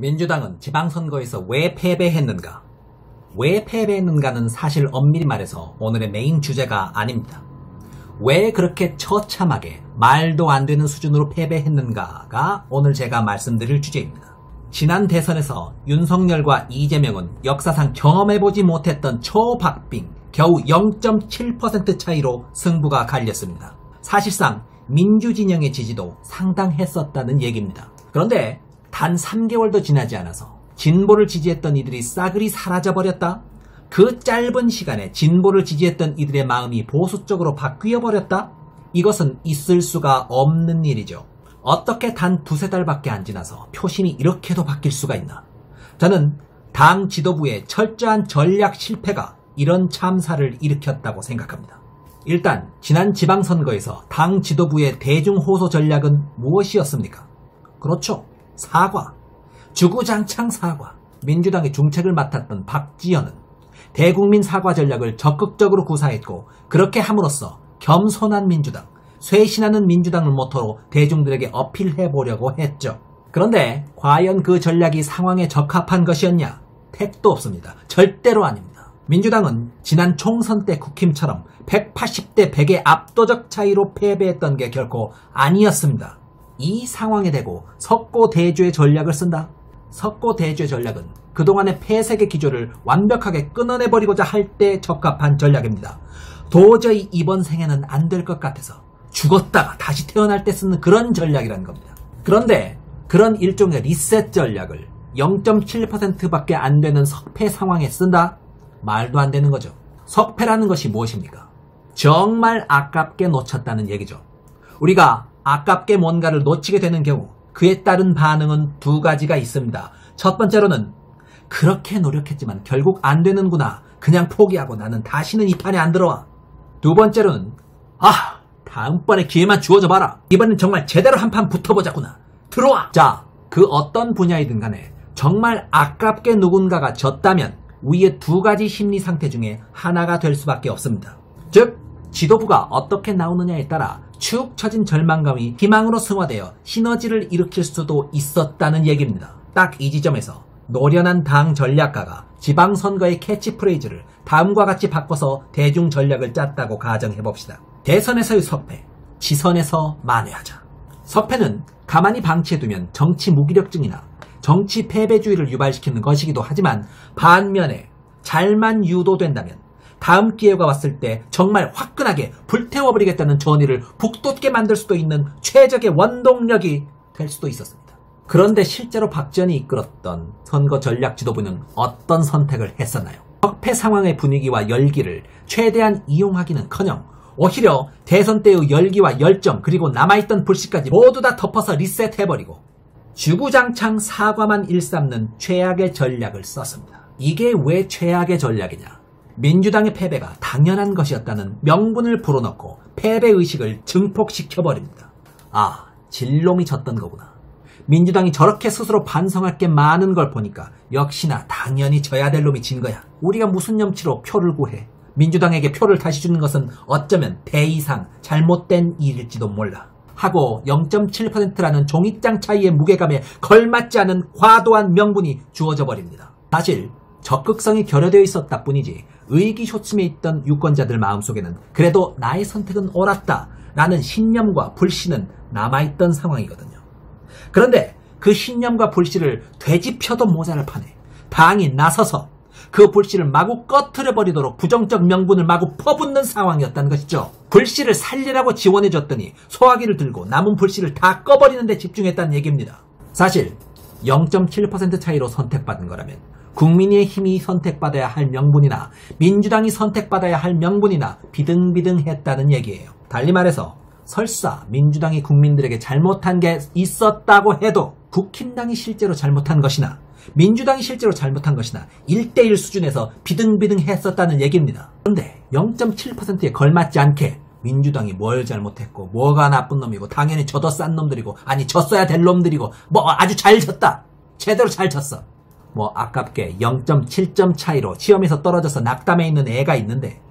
민주당은 지방선거에서 왜 패배했는가? 왜 패배했는가는 사실 엄밀히 말해서 오늘의 메인 주제가 아닙니다. 왜 그렇게 처참하게 말도 안 되는 수준으로 패배했는가가 오늘 제가 말씀드릴 주제입니다. 지난 대선에서 윤석열과 이재명은 역사상 경험해보지 못했던 초박빙 겨우 0.7% 차이로 승부가 갈렸습니다. 사실상 민주진영의 지지도 상당했었다는 얘기입니다. 그런데 단 3개월도 지나지 않아서 진보를 지지했던 이들이 싸그리 사라져버렸다? 그 짧은 시간에 진보를 지지했던 이들의 마음이 보수 쪽으로 바뀌어버렸다? 이것은 있을 수가 없는 일이죠. 어떻게 단 두세 달밖에 안 지나서 표심이 이렇게도 바뀔 수가 있나? 저는 당 지도부의 철저한 전략 실패가 이런 참사를 일으켰다고 생각합니다. 일단 지난 지방선거에서 당 지도부의 대중호소 전략은 무엇이었습니까? 그렇죠. 사과. 주구장창 사과. 민주당의 중책을 맡았던 박지현은 대국민 사과 전략을 적극적으로 구사했고 그렇게 함으로써 겸손한 민주당, 쇄신하는 민주당을 모토로 대중들에게 어필해보려고 했죠. 그런데 과연 그 전략이 상황에 적합한 것이었냐? 택도 없습니다. 절대로 아닙니다. 민주당은 지난 총선 때 국힘처럼 180대 100의 압도적 차이로 패배했던 게 결코 아니었습니다. 이 상황에 대고 석고대죄 전략을 쓴다? 석고대죄 전략은 그동안의 폐색의 기조를 완벽하게 끊어내버리고자 할 때 적합한 전략입니다. 도저히 이번 생에는 안 될 것 같아서 죽었다가 다시 태어날 때 쓰는 그런 전략이라는 겁니다. 그런데 그런 일종의 리셋 전략을 0.7%밖에 안 되는 석패 상황에 쓴다? 말도 안 되는 거죠. 석패라는 것이 무엇입니까? 정말 아깝게 놓쳤다는 얘기죠. 우리가 아깝게 뭔가를 놓치게 되는 경우 그에 따른 반응은 두 가지가 있습니다. 첫 번째로는 그렇게 노력했지만 결국 안 되는구나. 그냥 포기하고 나는 다시는 이 판에 안 들어와. 두 번째로는 다음번에 기회만 주어져 봐라. 이번엔 정말 제대로 한 판 붙어보자꾸나. 들어와. 자, 그 어떤 분야이든 간에 정말 아깝게 누군가가 졌다면 위의 두 가지 심리 상태 중에 하나가 될 수밖에 없습니다. 즉 지도부가 어떻게 나오느냐에 따라 축 처진 절망감이 희망으로 승화되어 시너지를 일으킬 수도 있었다는 얘기입니다. 딱 이 지점에서 노련한 당 전략가가 지방선거의 캐치프레이즈를 다음과 같이 바꿔서 대중 전략을 짰다고 가정해봅시다. 대선에서의 석패, 지선에서 만회하자. 석패는 가만히 방치해두면 정치 무기력증이나 정치 패배주의를 유발시키는 것이기도 하지만 반면에 잘만 유도된다면 다음 기회가 왔을 때 정말 화끈하게 불태워버리겠다는 전의를 북돋게 만들 수도 있는 최적의 원동력이 될 수도 있었습니다. 그런데 실제로 박지원이 이끌었던 선거 전략 지도부는 어떤 선택을 했었나요? 석패 상황의 분위기와 열기를 최대한 이용하기는커녕 오히려 대선 때의 열기와 열정 그리고 남아있던 불씨까지 모두 다 덮어서 리셋해버리고 주구장창 사과만 일삼는 최악의 전략을 썼습니다. 이게 왜 최악의 전략이냐? 민주당의 패배가 당연한 것이었다는 명분을 불어넣고 패배의식을 증폭시켜버립니다. 진놈이 졌던 거구나. 민주당이 저렇게 스스로 반성할 게 많은 걸 보니까 역시나 당연히 져야 될 놈이 진 거야. 우리가 무슨 염치로 표를 구해. 민주당에게 표를 다시 주는 것은 어쩌면 대이상 잘못된 일일지도 몰라. 하고 0.7%라는 종이장 차이의 무게감에 걸맞지 않은 과도한 명분이 주어져 버립니다. 사실 적극성이 결여되어 있었다 뿐이지 의기소침해 있던 유권자들 마음속에는 그래도 나의 선택은 옳았다 라는 신념과 불씨는 남아있던 상황이거든요. 그런데 그 신념과 불씨를 되짚혀도 모자랄 판에 당이 나서서 그 불씨를 마구 꺼트려버리도록 부정적 명분을 마구 퍼붓는 상황이었다는 것이죠. 불씨를 살리라고 지원해줬더니 소화기를 들고 남은 불씨를 다 꺼버리는 데 집중했다는 얘기입니다. 사실 0.7% 차이로 선택받은 거라면 국민의 힘이 선택받아야 할 명분이나 민주당이 선택받아야 할 명분이나 비등비등했다는 얘기예요. 달리 말해서 설사 민주당이 국민들에게 잘못한 게 있었다고 해도 국힘당이 실제로 잘못한 것이나 민주당이 실제로 잘못한 것이나 1대1 수준에서 비등비등했었다는 얘기입니다. 그런데 0.7%에 걸맞지 않게 민주당이 뭘 잘못했고 뭐가 나쁜 놈이고 당연히 져도 싼 놈들이고 아니 졌어야 될 놈들이고 아주 잘 졌다. 제대로 잘 졌어. 아깝게 0.7점 차이로 시험에서 떨어져서 낙담해 있는 애가 있는데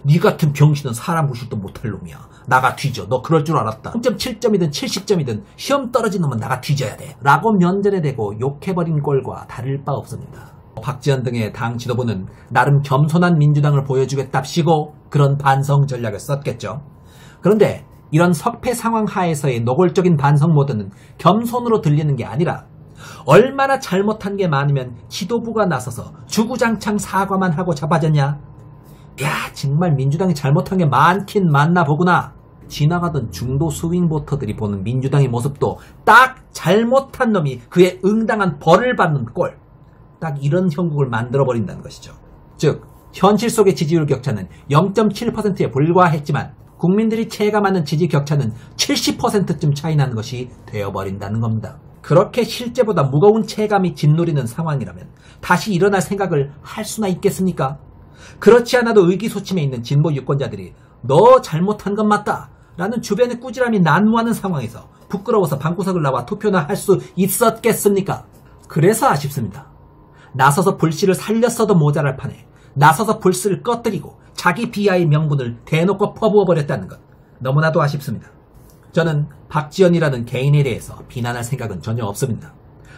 네 같은 병신은 사람 무실도 못할 놈이야. 나가 뒤져. 너 그럴 줄 알았다. 0.7점이든 70점이든 시험 떨어진 놈은 나가 뒤져야 돼. 라고 면전에 대고 욕해버린 꼴과 다를 바 없습니다. 박지원 등의 당 지도부는 나름 겸손한 민주당을 보여주겠답시고 그런 반성 전략을 썼겠죠. 그런데 이런 석패 상황 하에서의 노골적인 반성 모드는 겸손으로 들리는 게 아니라 얼마나 잘못한 게 많으면 지도부가 나서서 주구장창 사과만 하고 잡아졌냐? 야, 정말 민주당이 잘못한 게 많긴 많나 보구나. 지나가던 중도 스윙보터들이 보는 민주당의 모습도 딱 잘못한 놈이 그에 응당한 벌을 받는 꼴. 딱 이런 형국을 만들어버린다는 것이죠. 즉, 현실 속의 지지율 격차는 0.7%에 불과했지만 국민들이 체감하는 지지 격차는 70%쯤 차이 나는 것이 되어버린다는 겁니다. 그렇게 실제보다 무거운 체감이 짓누리는 상황이라면 다시 일어날 생각을 할 수나 있겠습니까? 그렇지 않아도 의기소침해 있는 진보 유권자들이 너 잘못한 건 맞다 라는 주변의 꾸지람이 난무하는 상황에서 부끄러워서 방구석을 나와 투표나 할 수 있었겠습니까? 그래서 아쉽습니다. 나서서 불씨를 살렸어도 모자랄 판에 나서서 불씨를 꺼뜨리고 자기 비하의 명분을 대놓고 퍼부어버렸다는 것 너무나도 아쉽습니다. 저는 박지원이라는 개인에 대해서 비난할 생각은 전혀 없습니다.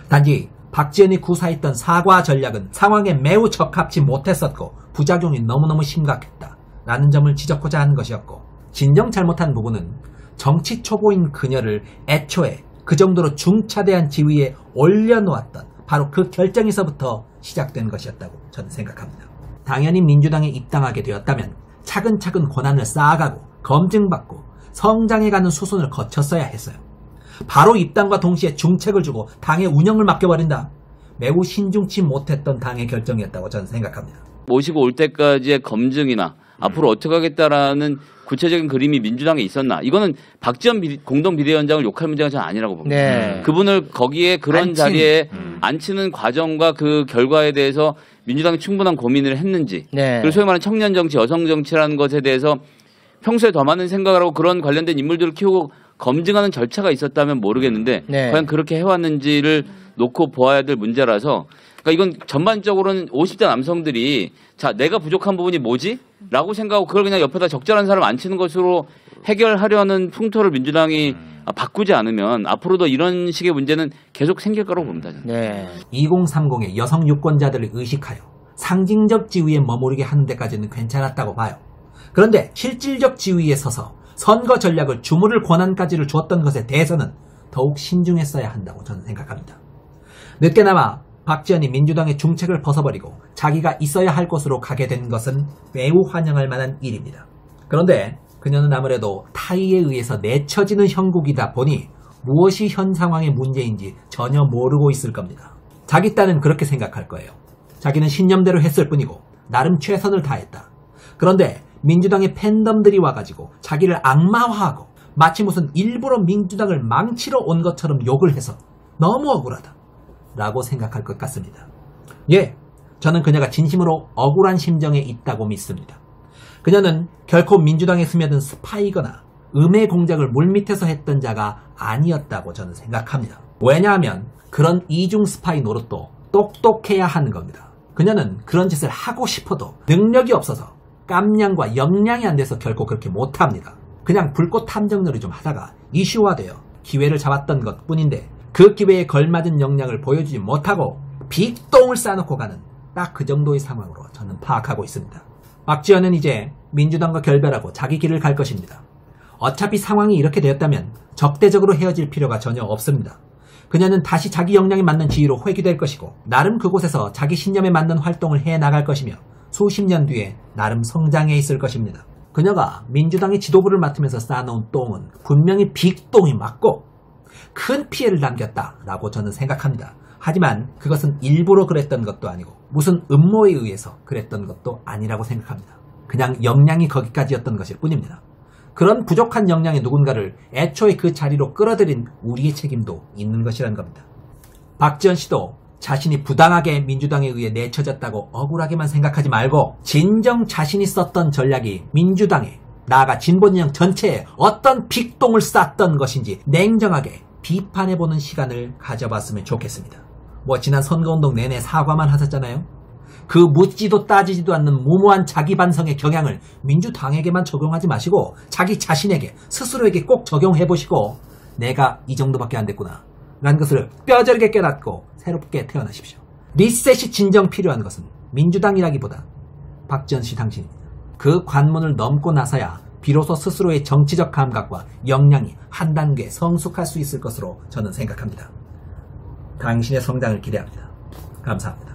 단지 박지원이 구사했던 사과 전략은 상황에 매우 적합치 못했었고 부작용이 너무너무 심각했다라는 점을 지적하고자 하는 것이었고 진정 잘못한 부분은 정치 초보인 그녀를 애초에 그 정도로 중차대한 지위에 올려놓았던 바로 그 결정에서부터 시작된 것이었다고 저는 생각합니다. 당연히 민주당에 입당하게 되었다면 차근차근 권한을 쌓아가고 검증받고 성장해가는 수순을 거쳤어야 했어요. 바로 입당과 동시에 중책을 주고 당의 운영을 맡겨버린다. 매우 신중치 못했던 당의 결정이었다고 저는 생각합니다. 모시고 올 때까지의 검증이나 앞으로 어떻게 하겠다라는 구체적인 그림이 민주당에 있었나. 이거는 박지원 공동비대위원장을 욕할 문제가 저는 아니라고 봅니다. 네. 그분을 거기에 그런 자리에 앉히는 과정과 그 결과에 대해서 민주당이 충분한 고민을 했는지 네. 그리고 소위 말하는 청년 정치, 여성 정치라는 것에 대해서 평소에 더 많은 생각을 하고 그런 관련된 인물들을 키우고 검증하는 절차가 있었다면 모르겠는데 네. 과연 그렇게 해왔는지를 놓고 보아야 될 문제라서 그러니까 이건 전반적으로는 50대 남성들이 자 내가 부족한 부분이 뭐지? 라고 생각하고 그걸 그냥 옆에다 적절한 사람 앉히는 것으로 해결하려는 풍토를 민주당이 바꾸지 않으면 앞으로도 이런 식의 문제는 계속 생길 거라고 봅니다. 네. 2030의 여성 유권자들을 의식하여 상징적 지위에 머무르게 하는 데까지는 괜찮았다고 봐요. 그런데 실질적 지위에 서서 선거 전략을 주무를 권한까지를 주었던 것에 대해서는 더욱 신중했어야 한다고 저는 생각합니다. 늦게나마 박지원이 민주당의 중책을 벗어버리고 자기가 있어야 할 곳으로 가게 된 것은 매우 환영할 만한 일입니다. 그런데 그녀는 아무래도 타의에 의해서 내쳐지는 형국이다 보니 무엇이 현 상황의 문제인지 전혀 모르고 있을 겁니다. 자기 딴은 그렇게 생각할 거예요. 자기는 신념대로 했을 뿐이고 나름 최선을 다했다. 그런데 민주당의 팬덤들이 와가지고 자기를 악마화하고 마치 무슨 일부러 민주당을 망치러 온 것처럼 욕을 해서 너무 억울하다 라고 생각할 것 같습니다. 예, 저는 그녀가 진심으로 억울한 심정에 있다고 믿습니다. 그녀는 결코 민주당에 스며든 스파이거나 음해 공작을 물밑에서 했던 자가 아니었다고 저는 생각합니다. 왜냐하면 그런 이중 스파이 노릇도 똑똑해야 하는 겁니다. 그녀는 그런 짓을 하고 싶어도 능력이 없어서 깜냥과 역량이 안 돼서 결코 그렇게 못합니다. 그냥 불꽃 탐정놀이 좀 하다가 이슈화되어 기회를 잡았던 것 뿐인데 그 기회에 걸맞은 역량을 보여주지 못하고 빅똥을 싸놓고 가는 딱 그 정도의 상황으로 저는 파악하고 있습니다. 박지원은 이제 민주당과 결별하고 자기 길을 갈 것입니다. 어차피 상황이 이렇게 되었다면 적대적으로 헤어질 필요가 전혀 없습니다. 그녀는 다시 자기 역량에 맞는 지위로 회귀될 것이고 나름 그곳에서 자기 신념에 맞는 활동을 해나갈 것이며 수십 년 뒤에 나름 성장해 있을 것입니다. 그녀가 민주당의 지도부를 맡으면서 쌓아놓은 똥은 분명히 빅똥이 맞고 큰 피해를 남겼다라고 저는 생각합니다. 하지만 그것은 일부러 그랬던 것도 아니고 무슨 음모에 의해서 그랬던 것도 아니라고 생각합니다. 그냥 역량이 거기까지였던 것일 뿐입니다. 그런 부족한 역량의 누군가를 애초에 그 자리로 끌어들인 우리의 책임도 있는 것이란 겁니다. 박지원 씨도 자신이 부당하게 민주당에 의해 내쳐졌다고 억울하게만 생각하지 말고 진정 자신이 썼던 전략이 민주당에 나아가 진보진영 전체에 어떤 빅똥을 쌌던 것인지 냉정하게 비판해보는 시간을 가져봤으면 좋겠습니다. 지난 선거운동 내내 사과만 하셨잖아요. 그 묻지도 따지지도 않는 무모한 자기 반성의 경향을 민주당에게만 적용하지 마시고 자기 자신에게 스스로에게 꼭 적용해보시고 내가 이 정도밖에 안 됐구나 라는 것을 뼈저리게 깨닫고 새롭게 태어나십시오. 리셋이 진정 필요한 것은 민주당이라기보다 박지원 씨 당신입니다. 그 관문을 넘고 나서야 비로소 스스로의 정치적 감각과 역량이 한 단계 성숙할 수 있을 것으로 저는 생각합니다. 당신의 성장을 기대합니다. 감사합니다.